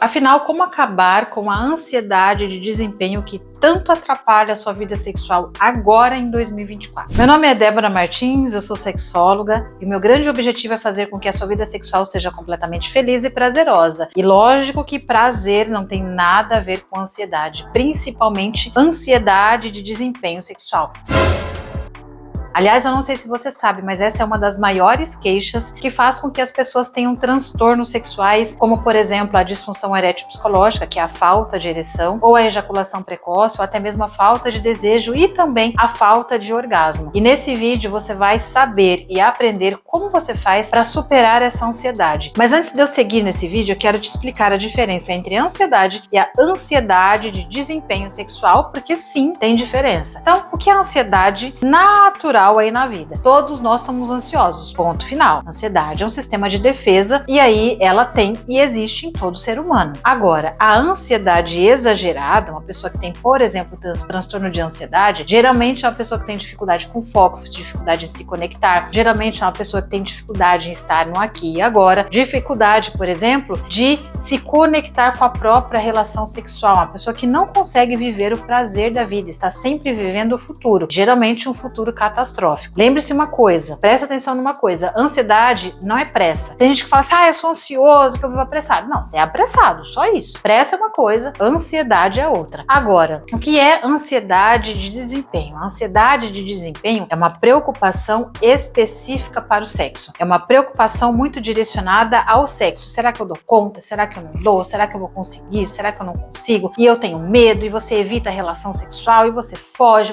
Afinal, como acabar com a ansiedade de desempenho que tanto atrapalha a sua vida sexual agora em 2024? Meu nome é Débora Martins, eu sou sexóloga e o meu grande objetivo é fazer com que a sua vida sexual seja completamente feliz e prazerosa. E lógico que prazer não tem nada a ver com ansiedade, principalmente ansiedade de desempenho sexual. Aliás, eu não sei se você sabe, mas essa é uma das maiores queixas que faz com que as pessoas tenham transtornos sexuais, como por exemplo a disfunção erétil psicológica, que é a falta de ereção, ou a ejaculação precoce, ou até mesmo a falta de desejo e também a falta de orgasmo. E nesse vídeo você vai saber e aprender como você faz para superar essa ansiedade. Mas antes de eu seguir nesse vídeo, eu quero te explicar a diferença entre a ansiedade e a ansiedade de desempenho sexual, porque sim, tem diferença. Então, o que é a ansiedade natural aí na vida? Todos nós somos ansiosos, ponto final. A ansiedade é um sistema de defesa e aí ela tem e existe em todo ser humano. Agora, a ansiedade exagerada, uma pessoa que tem, por exemplo, transtorno de ansiedade, geralmente é uma pessoa que tem dificuldade com foco, dificuldade de se conectar, geralmente é uma pessoa que tem dificuldade em estar no aqui e agora, dificuldade, por exemplo, de se conectar com a própria relação sexual, uma pessoa que não consegue viver o prazer da vida, está sempre vivendo o futuro, geralmente um futuro catastrófico. Lembre-se uma coisa, presta atenção numa coisa, ansiedade não é pressa. Tem gente que fala assim, eu sou ansioso, que eu vivo apressado. Não, você é apressado, só isso. Pressa é uma coisa, ansiedade é outra. Agora, o que é ansiedade de desempenho? A ansiedade de desempenho é uma preocupação específica para o sexo. É uma preocupação muito direcionada ao sexo. Será que eu dou conta? Será que eu não dou? Será que eu vou conseguir? Será que eu não consigo? E eu tenho medo, e você evita a relação sexual, e você foge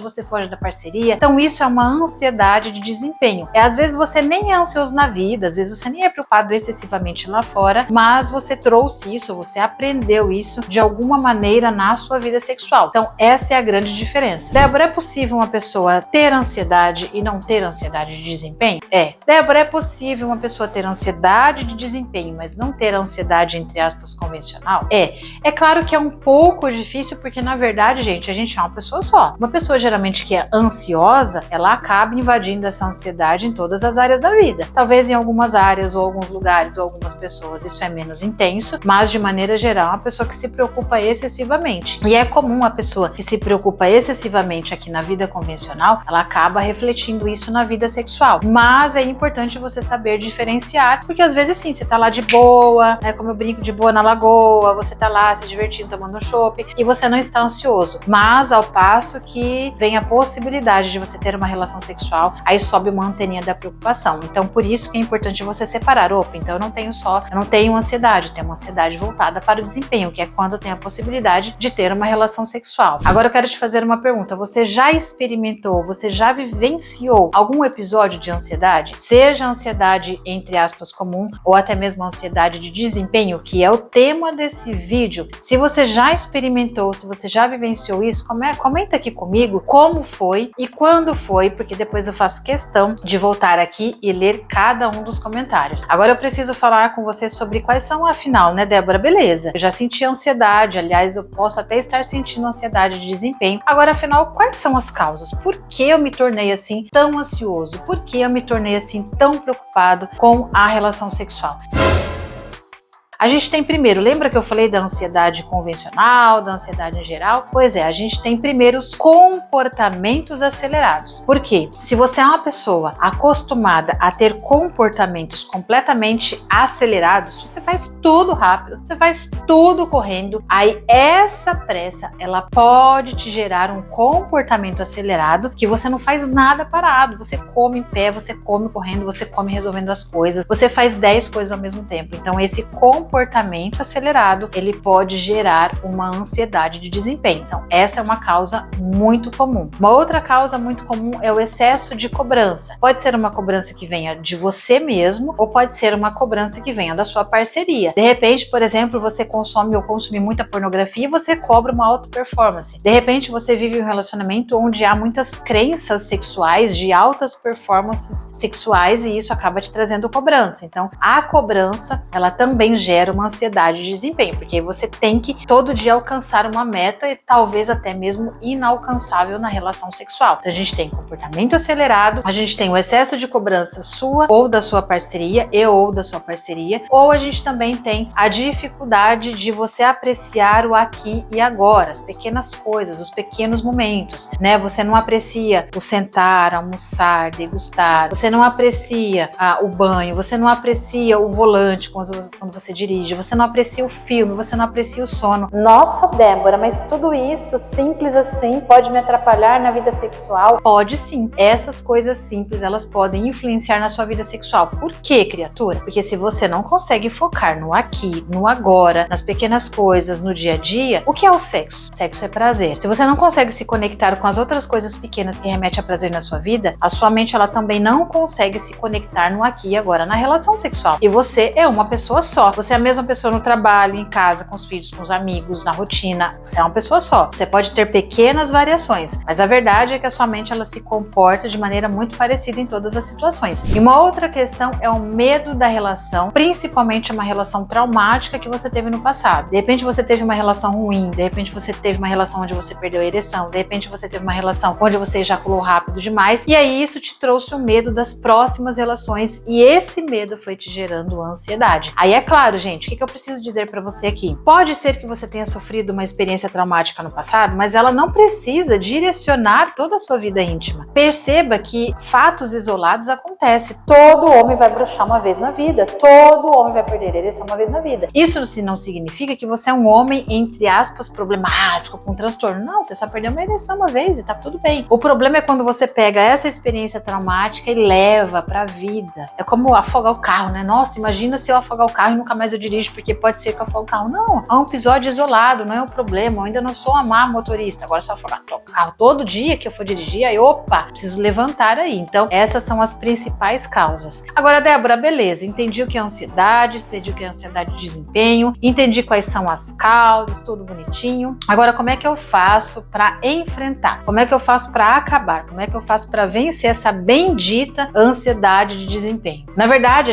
da parceria. Então isso é uma ansiedade de desempenho. Às vezes você nem é ansioso na vida, às vezes você nem é preocupado excessivamente lá fora, mas você trouxe isso, você aprendeu isso de alguma maneira na sua vida sexual. Então essa é a grande diferença. Débora, é possível uma pessoa ter ansiedade e não ter ansiedade de desempenho? É. Débora, é possível uma pessoa ter ansiedade de desempenho, mas não ter ansiedade, entre aspas, convencional? É. É claro que é um pouco difícil, porque na verdade, gente, a gente é uma pessoa só. Uma pessoa geralmente que é ansiosa, ela acaba invadindo essa ansiedade em todas as áreas da vida. Talvez em algumas áreas ou alguns lugares ou algumas pessoas isso é menos intenso, mas de maneira geral, uma pessoa que se preocupa excessivamente. E é comum a pessoa que se preocupa excessivamente aqui na vida convencional, ela acaba refletindo isso na vida sexual. Mas é importante você saber diferenciar, porque às vezes sim, você tá lá de boa, né, como eu brinco, de boa na lagoa, você tá lá se divertindo, tomando um chopp, e você não está ansioso. Mas ao passo que vem a possibilidade de você ter uma relação sexual, aí sobe uma anteninha da preocupação. Então por isso que é importante você separar. Opa, então eu não tenho ansiedade, eu tenho uma ansiedade voltada para o desempenho, que é quando eu tenho a possibilidade de ter uma relação sexual. Agora eu quero te fazer uma pergunta, você já experimentou, você já vivenciou algum episódio de ansiedade? Seja ansiedade, entre aspas, comum, ou até mesmo ansiedade de desempenho, que é o tema desse vídeo. Se você já experimentou, se você já vivenciou isso, comenta aqui comigo como foi e quando foi, porque depois eu faço questão de voltar aqui e ler cada um dos comentários. Agora eu preciso falar com você sobre quais são, afinal, né, Débora? Beleza, eu já senti ansiedade, aliás, eu posso até estar sentindo ansiedade de desempenho. Agora, afinal, quais são as causas? Por que eu me tornei assim tão ansioso? Por que eu me tornei assim tão preocupado com a relação sexual? A gente tem primeiro, lembra que eu falei da ansiedade convencional, da ansiedade em geral? Pois é, a gente tem primeiro os comportamentos acelerados. Por quê? Se você é uma pessoa acostumada a ter comportamentos completamente acelerados, você faz tudo rápido, você faz tudo correndo, aí essa pressa, ela pode te gerar um comportamento acelerado que você não faz nada parado, você come em pé, você come correndo, você come resolvendo as coisas, você faz 10 coisas ao mesmo tempo. Então esse comportamento acelerado, ele pode gerar uma ansiedade de desempenho. Então, essa é uma causa muito comum. Uma outra causa muito comum é o excesso de cobrança. Pode ser uma cobrança que venha de você mesmo, ou pode ser uma cobrança que venha da sua parceria. De repente, por exemplo, você consome ou consome muita pornografia e você cobra uma alta performance. De repente, você vive um relacionamento onde há muitas crenças sexuais de altas performances sexuais e isso acaba te trazendo cobrança. Então, a cobrança, ela também gera gera uma ansiedade de desempenho, porque você tem que todo dia alcançar uma meta e talvez até mesmo inalcançável na relação sexual. Então, a gente tem comportamento acelerado, a gente tem o excesso de cobrança sua ou da sua parceria ou da sua parceria, ou a gente também tem a dificuldade de você apreciar o aqui e agora, as pequenas coisas, os pequenos momentos, né? Você não aprecia o sentar, almoçar, degustar, você não aprecia o banho, você não aprecia o volante quando você dirige, você não aprecia o filme, você não aprecia o sono. Nossa, Débora, mas tudo isso simples assim pode me atrapalhar na vida sexual? Pode sim. Essas coisas simples, elas podem influenciar na sua vida sexual. Por quê, criatura? Porque se você não consegue focar no aqui, no agora, nas pequenas coisas, no dia a dia, o que é o sexo? Sexo é prazer. Se você não consegue se conectar com as outras coisas pequenas que remetem a prazer na sua vida, a sua mente ela também não consegue se conectar no aqui e agora, na relação sexual. E você é uma pessoa só. Você é a mesma pessoa no trabalho, em casa, com os filhos, com os amigos, na rotina. Você é uma pessoa só. Você pode ter pequenas variações, mas a verdade é que a sua mente ela se comporta de maneira muito parecida em todas as situações. E uma outra questão é o medo da relação, principalmente uma relação traumática que você teve no passado. De repente você teve uma relação ruim, de repente você teve uma relação onde você perdeu a ereção, de repente você teve uma relação onde você ejaculou rápido demais, e aí isso te trouxe o medo das próximas relações, e esse medo foi te gerando ansiedade. Aí é claro, gente, o que eu preciso dizer pra você aqui? Pode ser que você tenha sofrido uma experiência traumática no passado, mas ela não precisa direcionar toda a sua vida íntima. Perceba que fatos isolados acontecem. Todo homem vai broxar uma vez na vida, todo homem vai perder ereção uma vez na vida. Isso não significa que você é um homem, entre aspas, problemático, com transtorno. Não, você só perdeu uma ereção uma vez e tá tudo bem. O problema é quando você pega essa experiência traumática e leva pra vida. É como afogar o carro, né? Nossa, imagina se eu afogar o carro e nunca mais eu dirijo, porque pode ser que eu afogue o carro. Não, é um episódio isolado, não é um problema. Eu ainda não sou uma má motorista. Agora se eu afogar o carro todo dia que eu for dirigir, aí opa, preciso levantar aí. Então, essas são as principais causas. Agora, Débora, beleza, entendi o que é ansiedade, entendi o que é ansiedade de desempenho, entendi quais são as causas, tudo bonitinho. Agora, como é que eu faço para enfrentar? Como é que eu faço para acabar? Como é que eu faço para vencer essa bendita ansiedade de desempenho? Na verdade,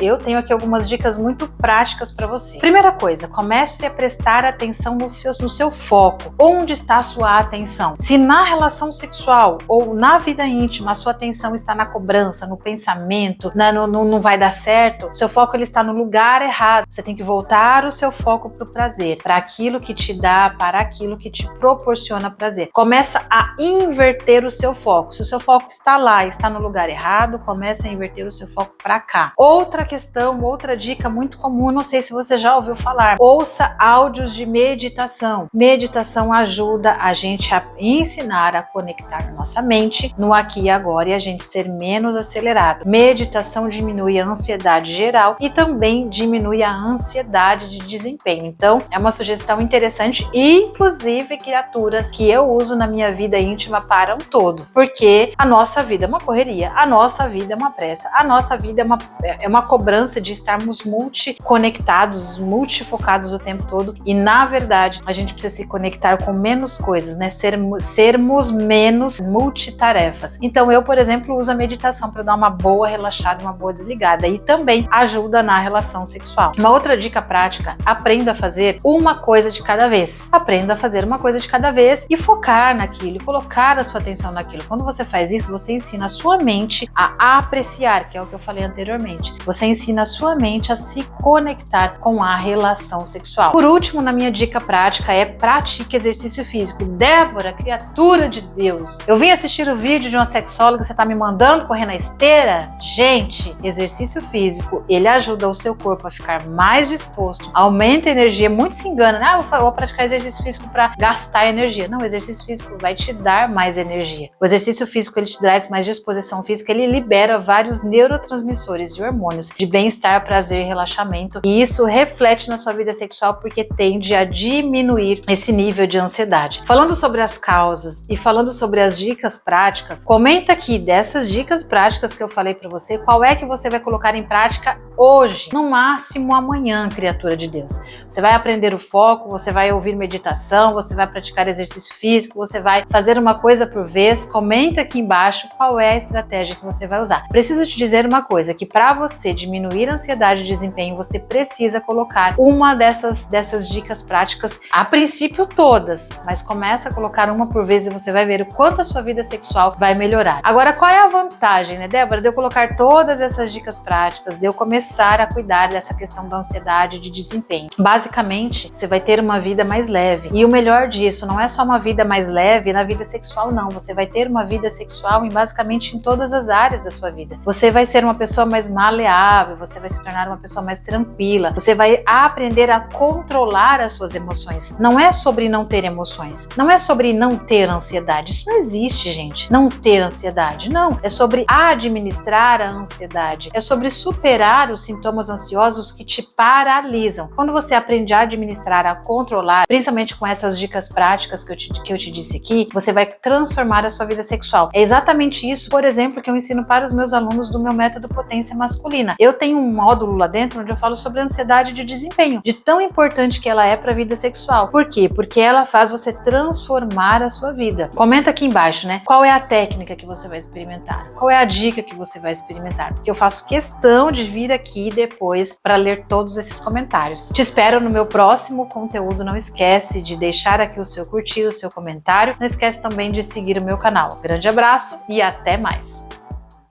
eu tenho aqui algumas dicas muito práticas para você. Primeira coisa, comece a prestar atenção no seu foco. Onde está a sua atenção? Se na relação sexual ou na vida íntima a sua atenção está na cobrança, no pensamento, não vai dar certo, seu foco ele está no lugar errado. Você tem que voltar o seu foco para o prazer, para aquilo que te dá, para aquilo que te proporciona prazer. Começa a inverter o seu foco. Se o seu foco está lá, está no lugar errado, comece a inverter o seu foco para cá. Outra questão, outra dica muito comum, não sei se você já ouviu falar, ouça áudios de meditação. Meditação ajuda a gente a ensinar a conectar nossa mente no aqui e agora e a gente ser menos acelerado. Meditação diminui a ansiedade geral e também diminui a ansiedade de desempenho. Então, é uma sugestão interessante e, inclusive, criaturas que eu uso na minha vida íntima para um todo. Porque a nossa vida é uma correria, a nossa vida é uma pressa, a nossa vida é uma cobrança de estarmos multiconectados, multifocados o tempo todo e, na verdade, a gente precisa se conectar com menos coisas, né? Sermos menos multitarefas. Então, eu, por exemplo, uso a meditação para dar uma boa relaxada, uma boa desligada e também ajuda na relação sexual. Uma outra dica prática, aprenda a fazer uma coisa de cada vez. Aprenda a fazer uma coisa de cada vez e focar naquilo, e colocar a sua atenção naquilo. Quando você faz isso, você ensina a sua mente a apreciar, que é o que eu falei anteriormente. Você ensina a sua mente a se conectar com a relação sexual. Por último, na minha dica prática é pratique exercício físico. Débora, criatura de Deus, eu vim assistir o vídeo de uma sexóloga, você tá me mandando correr na esteira? Gente, exercício físico, ele ajuda o seu corpo a ficar mais disposto, aumenta a energia. Muito se engana, né? Eu vou praticar exercício físico para gastar energia. Não, o exercício físico vai te dar mais energia. O exercício físico, ele te traz mais disposição física, ele libera vários neurotransmissores e hormônios de bem-estar, prazer e relaxamento, e isso reflete na sua vida sexual porque tende a diminuir esse nível de ansiedade. Falando sobre as causas e falando sobre as dicas práticas, comenta aqui dessas dicas práticas que eu falei para você, qual é que você vai colocar em prática hoje, no máximo amanhã, criatura de Deus. Você vai aprender o foco, você vai ouvir meditação, você vai praticar exercício físico, você vai fazer uma coisa por vez. Comenta aqui embaixo qual é a estratégia que você vai usar. Preciso te dizer uma coisa, que para você diminuir a ansiedade e desempenho, você precisa colocar uma dessas dicas práticas, a princípio todas, mas começa a colocar uma por vez e você vai ver o quanto a sua vida sexual vai melhorar. Agora, qual é a vantagem, né, Débora, de eu colocar todas essas dicas práticas, de eu começar a cuidar dessa questão da ansiedade e de desempenho? Basicamente, você vai ter uma vida mais leve. E o melhor disso, não é só uma vida mais leve na vida sexual, não. Você vai ter uma vida sexual basicamente em todas as áreas da sua vida. Você vai ser uma pessoa mais maleável, você vai se tornar uma pessoa mais tranquila, você vai aprender a controlar as suas emoções. Não é sobre não ter emoções, não é sobre não ter ansiedade. Isso não existe, gente. Não ter ansiedade, não. É sobre administrar a ansiedade. É sobre superar os sintomas ansiosos que te paralisam. Quando você aprende a administrar, a controlar, principalmente com essas dicas práticas que eu te disse aqui, você vai transformar a sua vida sexual. É exatamente isso, por exemplo, que eu ensino para os meus alunos do meu método Potência Masculina. Eu tenho um módulo lá dentro onde eu falo sobre a ansiedade de desempenho, de tão importante que ela é para a vida sexual. Por quê? Porque ela faz você transformar a sua vida. Comenta aqui embaixo, né? Qual é a técnica que você vai experimentar? Qual é a dica que você vai experimentar? Porque eu faço questão de vir aqui depois para ler todos esses comentários. Te espero no meu próximo conteúdo. Não esquece de deixar aqui o seu curtir, o seu comentário. Não esquece também de seguir o meu canal. Grande abraço e até mais!